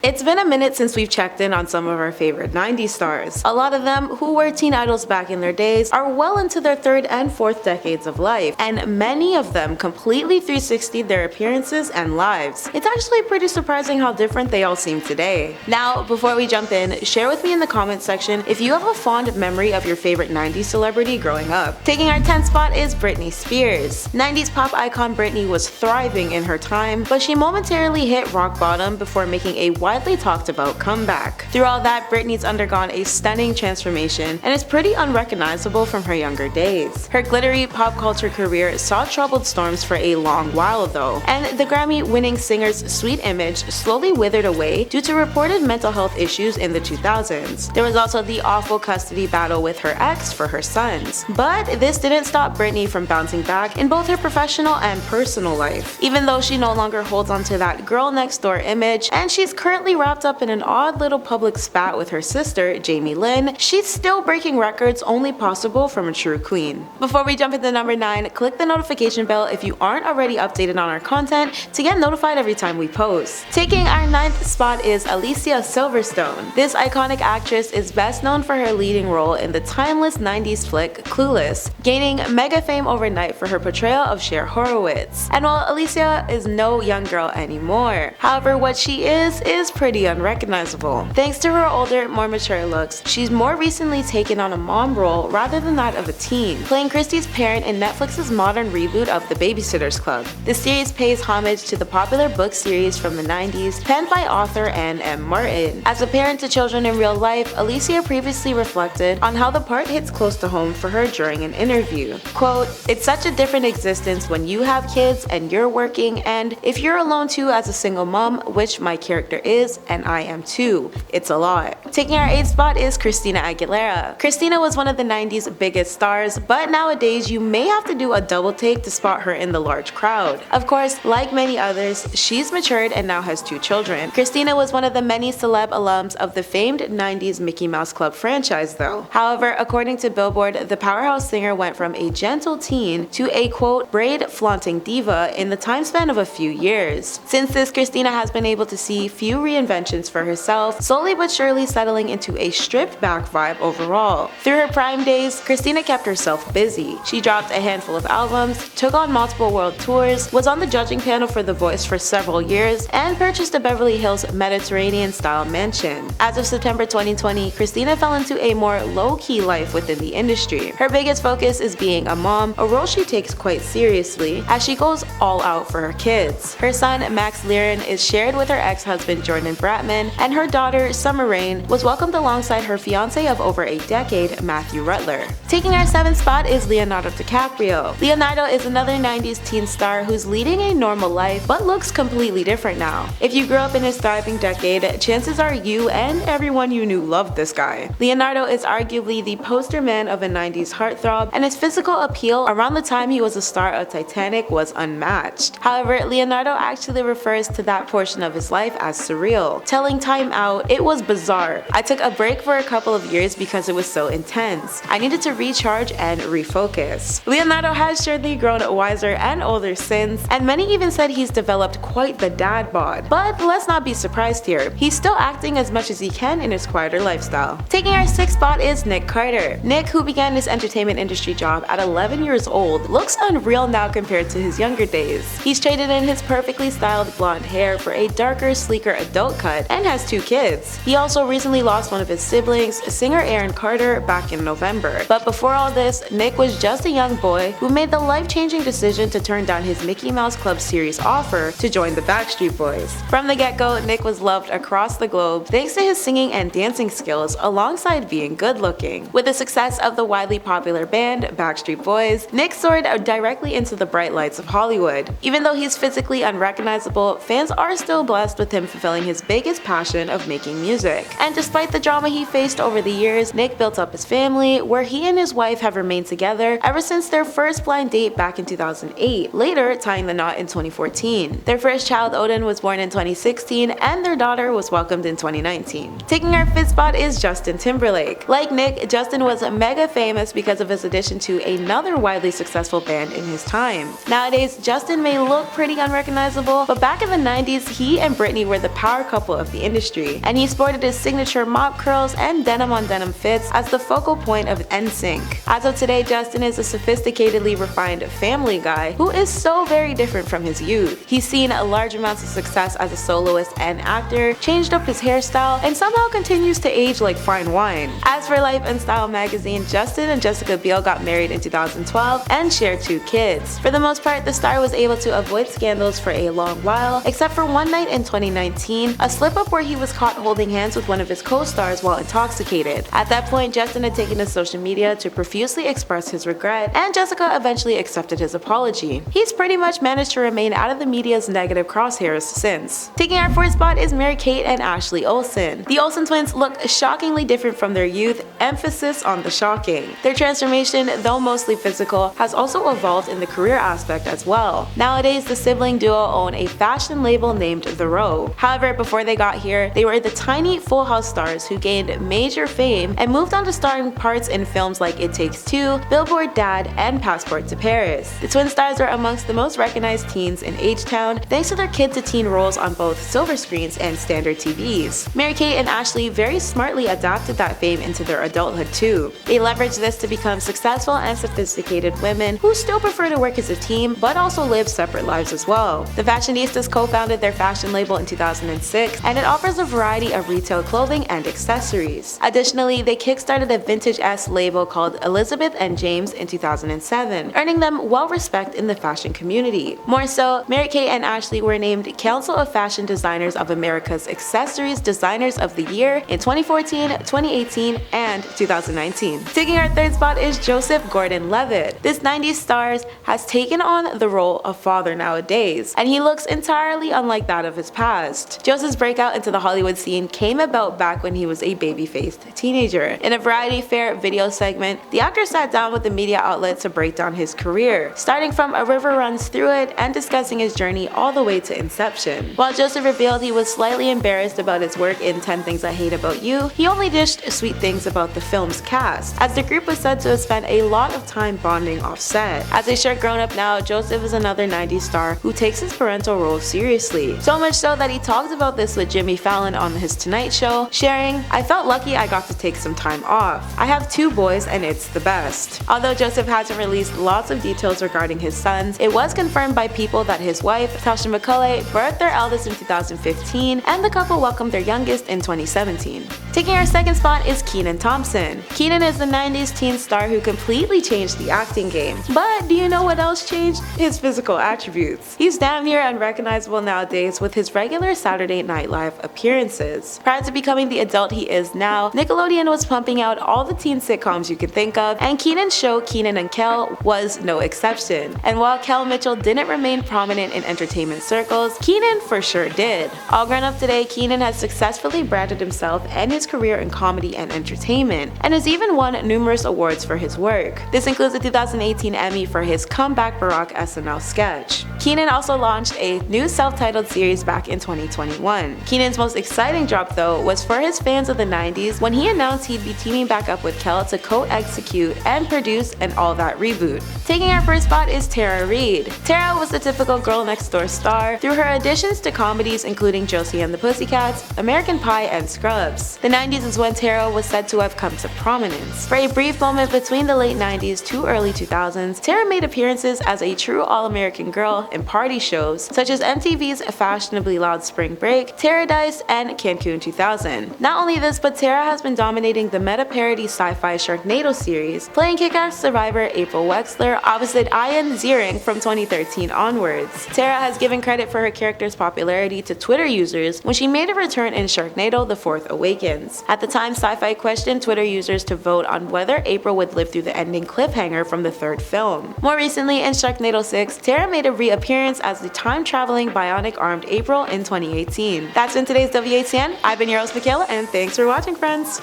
It's been a minute since we've checked in on some of our favorite 90s stars. A lot of them, who were teen idols back in their days, are well into their third and fourth decades of life, and many of them completely 360'd their appearances and lives. It's actually pretty surprising how different they all seem today. Now, before we jump in, share with me in the comments section if you have a fond memory of your favorite 90s celebrity growing up. Taking our 10th spot is Britney Spears. 90s pop icon Britney was thriving in her time, but she momentarily hit rock bottom before making a widely talked about comeback. Through all that, Britney's undergone a stunning transformation and is pretty unrecognizable from her younger days. Her glittery pop culture career saw troubled storms for a long while though, and the Grammy-winning singer's sweet image slowly withered away due to reported mental health issues in the 2000s. There was also the awful custody battle with her ex for her sons. But this didn't stop Britney from bouncing back in both her professional and personal life. Even though she no longer holds onto that girl next door image, and she's currently wrapped up in an odd little public spat with her sister, Jamie Lynn, she's still breaking records only possible from a true queen. Before we jump into number 9, click the notification bell if you aren't already updated on our content to get notified every time we post. Taking our 9th spot is Alicia Silverstone. This iconic actress is best known for her leading role in the timeless 90s flick Clueless, gaining mega fame overnight for her portrayal of Cher Horowitz. And while Alicia is no young girl anymore, however, what she is pretty unrecognizable. Thanks to her older, more mature looks, she's more recently taken on a mom role rather than that of a teen, playing Christy's parent in Netflix's modern reboot of The Babysitter's Club. The series pays homage to the popular book series from the 90s, penned by author Anne M. Martin. As a parent to children in real life, Alicia previously reflected on how the part hits close to home for her during an interview. Quote, "It's such a different existence when you have kids and you're working, and if you're alone too as a single mom, which my character is, and I am too. It's a lot." Taking our 8th spot is Christina Aguilera. Christina was one of the 90s biggest stars, but nowadays you may have to do a double take to spot her in the large crowd. Of course, like many others, she's matured and now has 2 children. Christina was one of the many celeb alums of the famed 90s Mickey Mouse Club franchise though. However, according to Billboard, the powerhouse singer went from a gentle teen to a quote braid-flaunting diva in the time span of a few years. Since this, Christina has been able to see few reinventions for herself, slowly but surely settling into a stripped-back vibe overall. Through her prime days, Christina kept herself busy. She dropped a handful of albums, took on multiple world tours, was on the judging panel for The Voice for several years, and purchased a Beverly Hills Mediterranean-style mansion. As of September 2020, Christina fell into a more low-key life within the industry. Her biggest focus is being a mom, a role she takes quite seriously, as she goes all out for her kids. Her son, Max Liren, is shared with her ex-husband Jordan Bratman, and her daughter, Summer Rain, was welcomed alongside her fiance of over a decade, Matthew Rutler. Taking our 7th spot is Leonardo DiCaprio. Leonardo is another 90s teen star who's leading a normal life but looks completely different now. If you grew up in his thriving decade, chances are you and everyone you knew loved this guy. Leonardo is arguably the poster man of a 90s heartthrob, and his physical appeal around the time he was a star of Titanic was unmatched. However, Leonardo actually refers to that portion of his life as surreal, telling Time Out, "It was bizarre. I took a break for a couple of years because it was so intense. I needed to recharge and refocus." Leonardo has surely grown wiser and older since, and many even said he's developed quite the dad bod. But let's not be surprised here. He's still acting as much as he can in his quieter lifestyle. Taking our 6th spot is Nick Carter. Nick, who began his entertainment industry job at 11 years old, looks unreal now compared to his younger days. He's traded in his perfectly styled blonde hair for a darker, sleeker adult cut and has 2 kids. He also recently lost one of his siblings, singer Aaron Carter, back in November. But before all this, Nick was just a young boy who made the life-changing decision to turn down his Mickey Mouse Club series offer to join the Backstreet Boys. From the get-go, Nick was loved across the globe thanks to his singing and dancing skills alongside being good-looking. With the success of the widely popular band Backstreet Boys, Nick soared directly into the bright lights of Hollywood. Even though he's physically unrecognizable, fans are still blessed with him fulfilling his biggest passion of making music. And despite the drama he faced over the years, Nick built up his family, where he and his wife have remained together ever since their first blind date back in 2008, later tying the knot in 2014. Their first child, Odin, was born in 2016, and their daughter was welcomed in 2019. Taking our 5th spot is Justin Timberlake. Like Nick, Justin was mega famous because of his addition to another widely successful band in his time. Nowadays, Justin may look pretty unrecognizable, but back in the 90s, he and Britney were the power power couple of the industry, and he sported his signature mop curls and denim-on-denim fits as the focal point of NSYNC. As of today, Justin is a sophisticatedly refined family guy who is so very different from his youth. He's seen large amounts of success as a soloist and actor, changed up his hairstyle, and somehow continues to age like fine wine. As for Life and Style magazine, Justin and Jessica Biel got married in 2012 and shared 2 kids. For the most part, the star was able to avoid scandals for a long while, except for one night in 2019, a slip-up where he was caught holding hands with one of his co-stars while intoxicated. At that point, Justin had taken to social media to profusely express his regret, and Jessica eventually accepted his apology. He's pretty much managed to remain out of the media's negative crosshairs since. Taking our 4th spot is Mary-Kate and Ashely Olsen. The Olsen twins look shockingly different from their youth, emphasis on the shocking. Their transformation, though mostly physical, has also evolved in the career aspect as well. Nowadays, the sibling duo own a fashion label named The Row. However, before they got here, they were the tiny Full House stars who gained major fame and moved on to starring parts in films like It Takes Two, Billboard Dad, and Passport to Paris. The twin stars are amongst the most recognized teens in H-Town thanks to their kid-to-teen roles on both silver screens and standard TVs. Mary-Kate and Ashely very smartly adapted that fame into their adulthood too. They leveraged this to become successful and sophisticated women who still prefer to work as a team but also live separate lives as well. The Fashionistas co-founded their fashion label in 2006, and it offers a variety of retail clothing and accessories. Additionally, they kickstarted a vintage-esque label called Elizabeth and James in 2007, earning them well-respect in the fashion community. More so, Mary-Kate and Ashely were named Council of Fashion Designers of America's Accessories Designers of the Year in 2014, 2018, and 2019. Taking our 3rd spot is Joseph Gordon-Levitt. This 90s star has taken on the role of father nowadays, and he looks entirely unlike that of his past. Joseph's breakout into the Hollywood scene came about back when he was a baby-faced teenager. In a Variety Fair video segment, the actor sat down with the media outlet to break down his career, starting from A River Runs Through It and discussing his journey all the way to Inception. While Joseph revealed he was slightly embarrassed about his work in 10 Things I Hate About You, he only dished sweet things about the film's cast, as the group was said to have spent a lot of time bonding off set. As a sure grown-up now, Joseph is another 90s star who takes his parental role seriously. So much so that he talked about this with Jimmy Fallon on his Tonight Show, sharing, "I felt lucky I got to take some time off. I have 2 boys and it's the best." Although Joseph hasn't released lots of details regarding his sons, it was confirmed by People that his wife, Tasha McCulley, birthed their eldest in 2015, and the couple welcomed their youngest in 2017. Taking our 2nd spot is Kenan Thompson. Kenan is the 90s teen star who completely changed the acting game. But do you know what else changed? His physical attributes. He's damn near unrecognizable nowadays with his regular Saturday Night Live appearances. Prior to becoming the adult he is now, Nickelodeon was pumping out all the teen sitcoms you could think of, and Kenan's show Kenan and Kel was no exception. And while Kel Mitchell didn't remain prominent in entertainment circles, Kenan for sure did. All grown up today, Kenan has successfully branded himself and his career in comedy and entertainment, and has even won numerous awards for his work. This includes a 2018 Emmy for his Comeback Barack SNL sketch. Kenan also launched a new self-titled series back in 2021. Kenan's most exciting drop though was for his fans of the 90s when he announced he'd be teaming back up with Kel to co-execute and produce an All That reboot. Taking our 1st spot is Tara Reid. Tara was the typical girl next door star through her additions to comedies including Josie and the Pussycats, American Pie, and Scrubs. The 90s is when Tara was said to have come to prominence. For a brief moment between the late 90s to early 2000s, Tara made appearances as a true all-American girl in party shows such as MTV's Fashionably Loud Spring Break, Paradise, and Cancun 2000. Not only this, but Tara has been dominating the meta-parody sci-fi Sharknado series, playing kick-ass survivor April Wexler opposite Ian Ziering from 2013 onwards. Tara has given credit for her character's popularity to Twitter users when she made a return in Sharknado: The Fourth Awakens. At the time, Sci-Fi questioned Twitter users to vote on whether April would live through the ending cliffhanger from the 3rd film. More recently, in Sharknado 6, Tara made a reappearance as the time-traveling bionic-armed April in 2018. That's been today's WATN. I've been your host, Michaela, and thanks for watching, friends!